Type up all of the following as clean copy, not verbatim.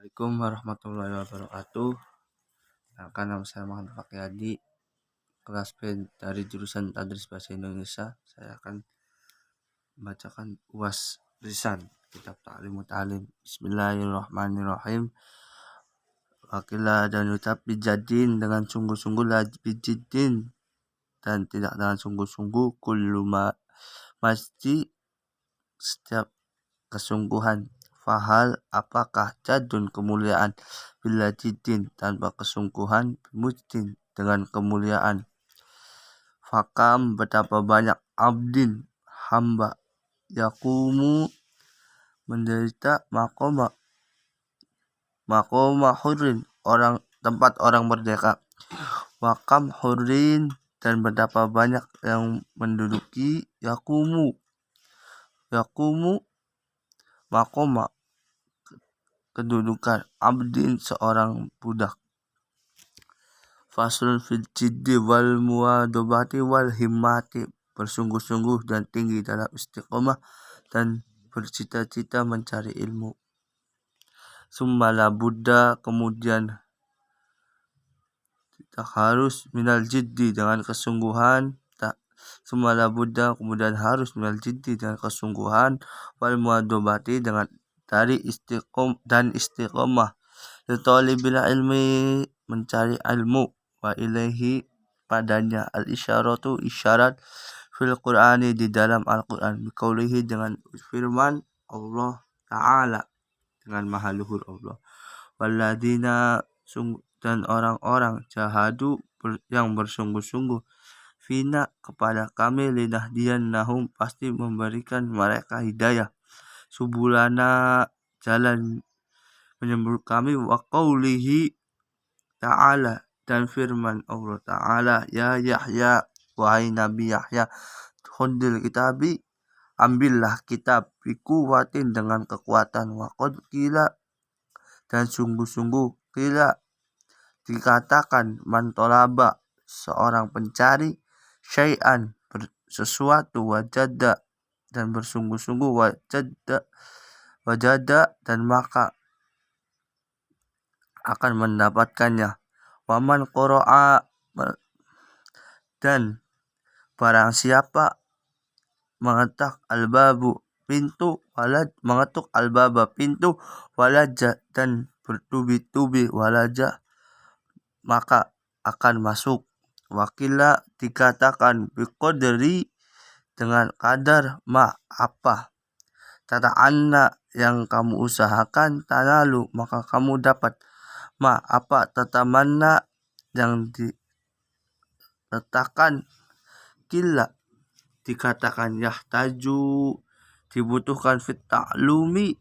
Assalamualaikum warahmatullahi wabarakatuh. Nama saya Muhammad Fakyadi, kelas B dari jurusan Tadris Bahasa Indonesia. Saya akan membacakan UAS lisan Kitab Ta'lim Ta'lim. Bismillahirrahmanirrahim. Wakilah dan ucap bijadin dengan sungguh-sungguh, bijidin dan tidak dengan sungguh-sungguh, kullu masti setiap kesungguhan. Fahal apakah jadun kemuliaan, bila jidin tanpa kesungguhan, bimujdin dengan kemuliaan. Fakam betapa banyak abdin hamba, yakumu menderita makoma hurin orang tempat orang merdeka. Wakam hurin dan betapa banyak yang menduduki yakumu makoma kedudukan abdin seorang budak. Faslun fil jiddi wal muwadobati wal himmati, bersungguh-sungguh dan tinggi dalam istiqomah dan bercita-cita mencari ilmu. Summa la buddha, kemudian tidak harus, minal jiddi dengan kesungguhan, summa la buddha, kemudian harus, minal jiddi dengan kesungguhan, wal muwadobati dengan dari istiqomah, litalibil ilmi mencari ilmu, wa ilaihi padanya, al isyaratu isyarat, fil qur'ani di dalam Al-Quran, biqaulihi dengan firman Allah Ta'ala, dengan maha luhur Allah, walladina dan orang-orang jahadu yang bersungguh-sungguh, fina kepada kami, linahdiyannahum pasti memberikan mereka hidayah, subulana jalan menyembur kami, wa qaulihi ta'ala dan firman Allah Ta'ala, ya Yahya wahai Nabi Yahya, khudil kitabi ambillah kitab, bikuwatin dengan kekuatan, wa qad qila dan sungguh-sungguh, qila dikatakan, man tolaba seorang pencari, syai'an sesuatu, wajada dan bersungguh-sungguh, wajada dan maka akan mendapatkannya. Waman qara'a dan barang siapa mengetuk albabu pintu, mengetuk albaba pintu, walaja dan bertubi-tubi, walaja maka akan masuk. Wakila dikatakan, biqadri dengan kadar, ma apa, tata'anna yang kamu usahakan, tanalu maka kamu dapat, ma apa, tatamanna yang diletakkan, kila dikatakan, yahtaju dibutuhkan, fit ta'lumi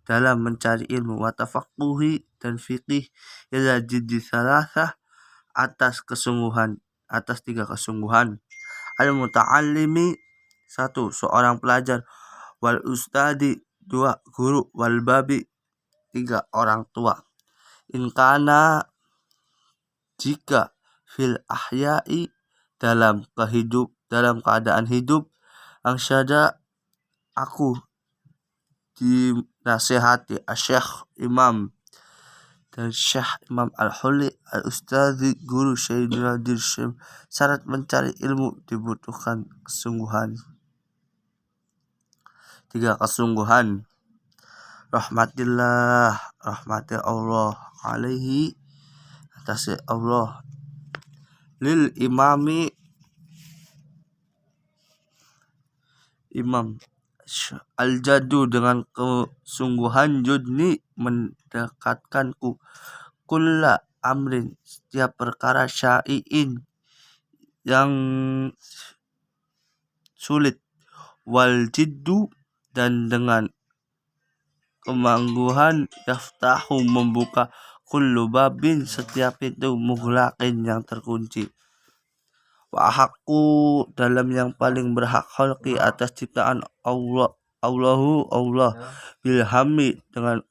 dalam mencari ilmu, wa tafaqquhi dan fiqih, ila jiddi salasah atas kesungguhan, atas 3 kesungguhan, al muta'allimi 1 seorang pelajar, wal ustadi 2 guru, wal babi 3 orang tua. In kana jika, fil ahya'i dalam keadaan hidup, angsyada aku dinasihati, Syekh Imam dan Syekh Imam Al-Huli Al-Ustadzi guru Syaikhul Dirsyim, syarat mencari ilmu dibutuhkan kesungguhan, 3 kesungguhan. Rahmatillah, rahmati Allah, alaihi atas Allah, lil imami imam, al-jadu dengan kesungguhan, judni mendekatkanku, kulla amrin setiap perkara, syai'in yang sulit, wal jiddu dan dengan kemangguhan, yaftahu membuka, kullu babin setiap pintu, mughlaqin yang terkunci. Wa haqqu dalam yang paling berhak, khalqi atas ciptaan Allah, Allah bilhammi dengan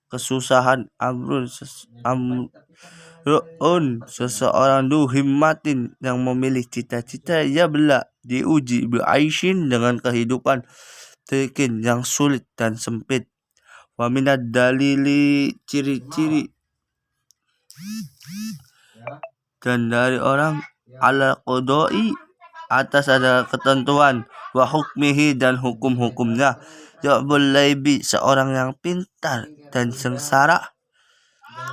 kesusahan, amrun seseorang, du himmatin yang memilih cita-cita, yabla diuji, bi aishin dengan kehidupan, tikin yang sulit dan sempit, Wa minad dalili ciri-ciri dan dari orang ala qodoi atas ada ketentuan wa hukmihi dan hukum-hukumnya. Ja'bul laibi seorang yang pintar dan sengsara.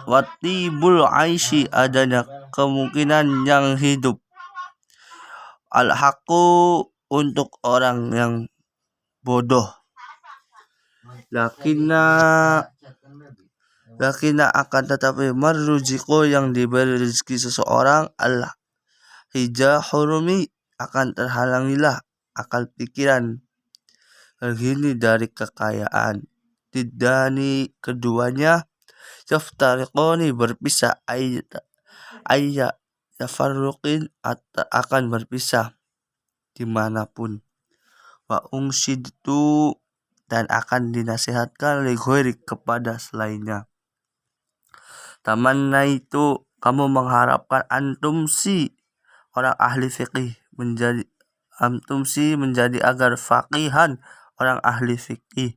Watibul aishi adanya kemungkinan yang hidup. Al-haqqu untuk orang yang bodoh. Lakina akan tetapi marruziqo yang diberi rezeki seseorang al-hija hurumi akan terhalangilah akal pikiran begini dari kekayaan. Tidani keduanya yaftariqoni berpisah ayya yafarruqin akan berpisah dimanapun. Wa ungsidu dan akan dinasihatkan lighairi kepada selainnya. Tamanna itu kamu mengharapkan antumsi orang ahli fiqih menjadi agar faqihan orang ahli fiqih.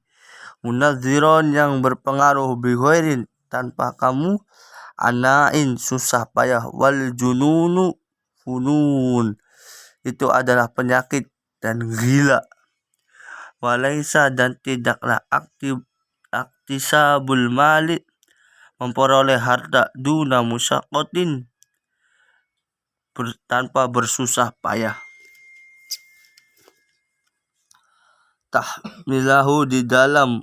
Munadziron yang berpengaruh bighairin tanpa kamu anain susah payah wal jununu funun itu adalah penyakit dan gila. Walaisa dan tidaklah aktisabul mali memperoleh harta duna musyaqqatin tanpa bersusah payah. Tahmilahu di dalam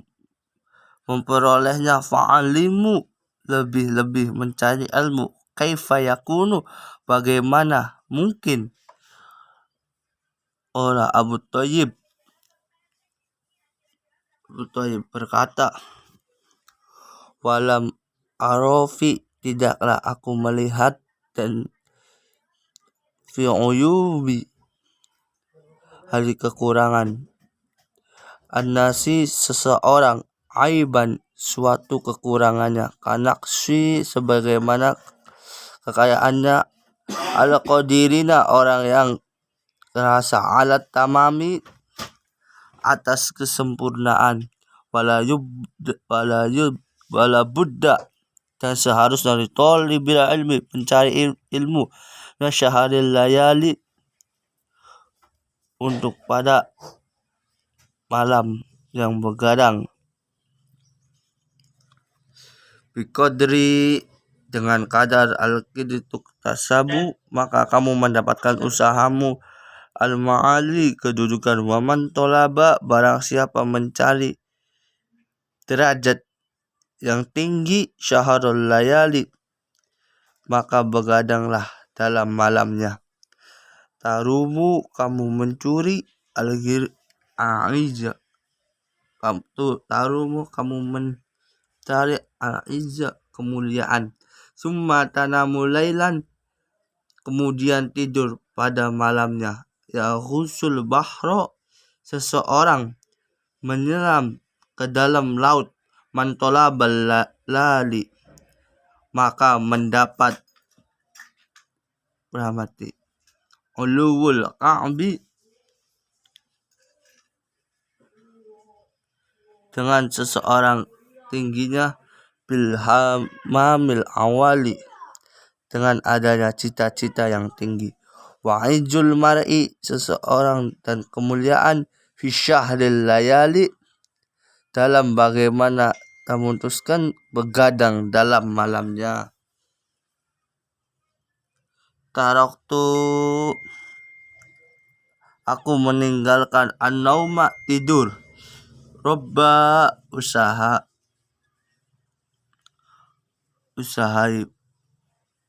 memperolehnya fa'alimu lebih mencari ilmu. Kaifa yakunu bagaimana mungkin. Ora Abu Thayyib berkata, walam arofi tidaklah aku melihat dan fi uyubi hari kekurangan annasi seseorang aiban suatu kekurangannya kanaksi sebagaimana kekayaannya ala qadirina orang yang rasa alat tamami atas kesempurnaan wala budda dan seharusnya dari talibil ilmi mencari ilmu nasyaharil layali untuk pada malam yang begadang. Biqadri dengan kadar al-qidituk tasabu maka kamu mendapatkan usahamu al-ma'ali kedudukan waman tolaba barang siapa mencari derajat yang tinggi syahrul layali maka begadanglah dalam malamnya. Tarumu kamu mencuri al-ghiraiza tarumu kamu mencari al-izza kemuliaan. Summa tanamu lailan kemudian tidur pada malamnya. Ya ghusul bahro seseorang menyelam ke dalam laut mantolabal lali maka mendapat rahmati ulul ka'bi dengan seseorang tingginya bilhamamil awali dengan adanya cita-cita yang tinggi. Wa'ijul mar'i seseorang dan kemuliaan fi syahril layali dalam bagaimana memutuskan begadang dalam malamnya. Taraktu aku meninggalkan an-nauma tidur. Robba usahai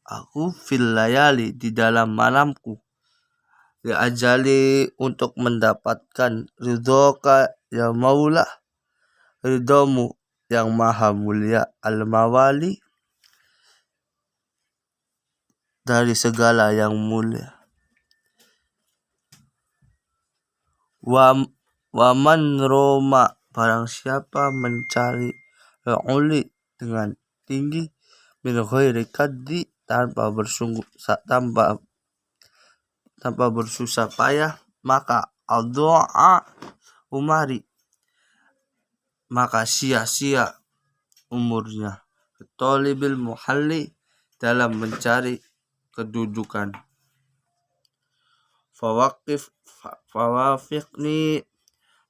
aku fil layali di dalam malamku. Ya ajali untuk mendapatkan ridhoka ya maula ridhomu yang maha mulia al-mawali dari segala yang mulia. Waman roma barang siapa mencari uli dengan tinggi min ghairi kaddi tanpa bersusah payah maka addu'a umari maka sia-sia umurnya. Talibil muhalli, dalam mencari kedudukan. Fawafiqni,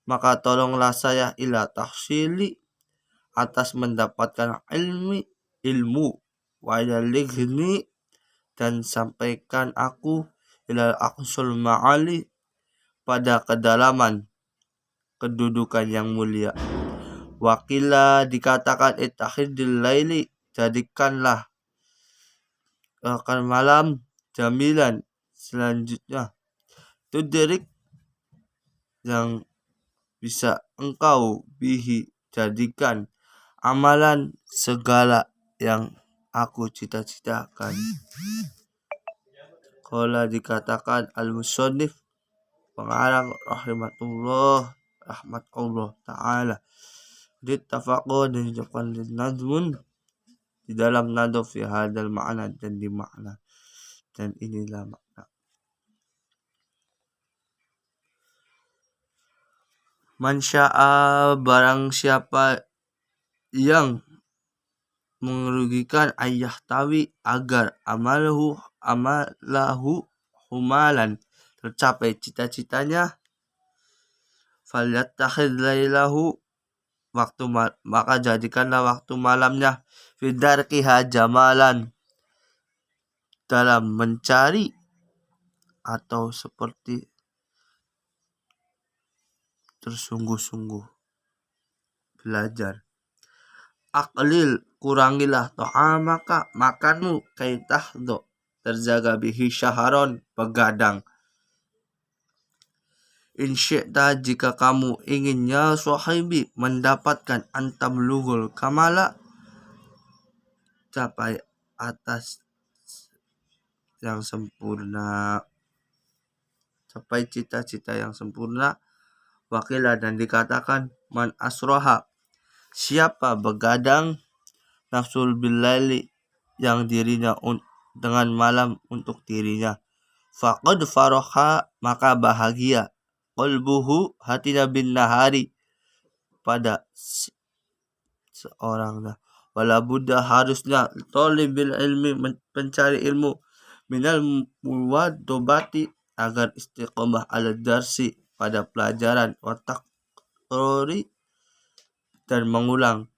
maka tolonglah saya ila tahsili, atas mendapatkan ilmu, wa yalighni, dan sampaikan aku ila aqsul ma'ali, pada kedalaman kedudukan yang mulia. Wakila, dikatakan ittakhidil laili, jadikanlah akan malam, jamilan, selanjutnya, tudrik, yang bisa engkau bihi, jadikan, amalan, segala yang aku cita-citakan. Qala, dikatakan al-musannif, pengarang rahmat Allah ta'ala, dittafaqo, dan diucapkan nadmun, di dalam nado fi hadal ma'na, dan di makna, dan inilah makna. Man sya'a, barang siapa yang merugikan, ayah tawi, agar amalahu humalan, tercapai cita-citanya, falyattakhidh lailahu, maka jadikanlah waktu malamnya, fidarkiha jamalan, dalam mencari atau seperti tersungguh-sungguh belajar. Aqlil, kurangilah ta'amaka, makanmu, kaitahdo, terjaga bihi syaharon, begadang. In syi'ta, jika kamu ingin ya sahibi, mendapatkan antam lughul kamala, capai atas yang sempurna, capai cita-cita yang sempurna. Wakila, dan dikatakan man asroha, siapa begadang, nafsul billaili, yang dirinya dengan malam untuk dirinya, faqad faroha, maka bahagia, qalbuhu, hatinya, bin nahari, pada seorang. Wala buddha, harusnya, talibil ilmi, pencari ilmu, minal muwadobati, agar istiqomah ala darsi, pada pelajaran, watak rori, dan mengulang,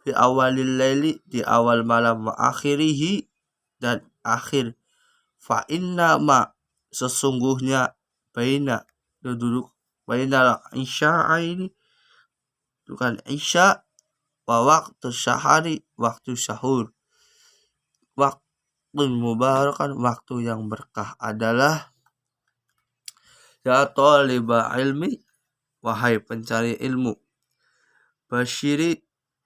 fi awalil laili, di awal malam, wa akhirihi, dan akhir, fa inna ma, sesungguhnya, baina, duduk baina isya'aini, bukan isya, wa waktu syahari, waktu sahur, waktu mubarakan, waktu yang berkah adalah, ya taliba ilmi, wahai pencari ilmu, basyiri,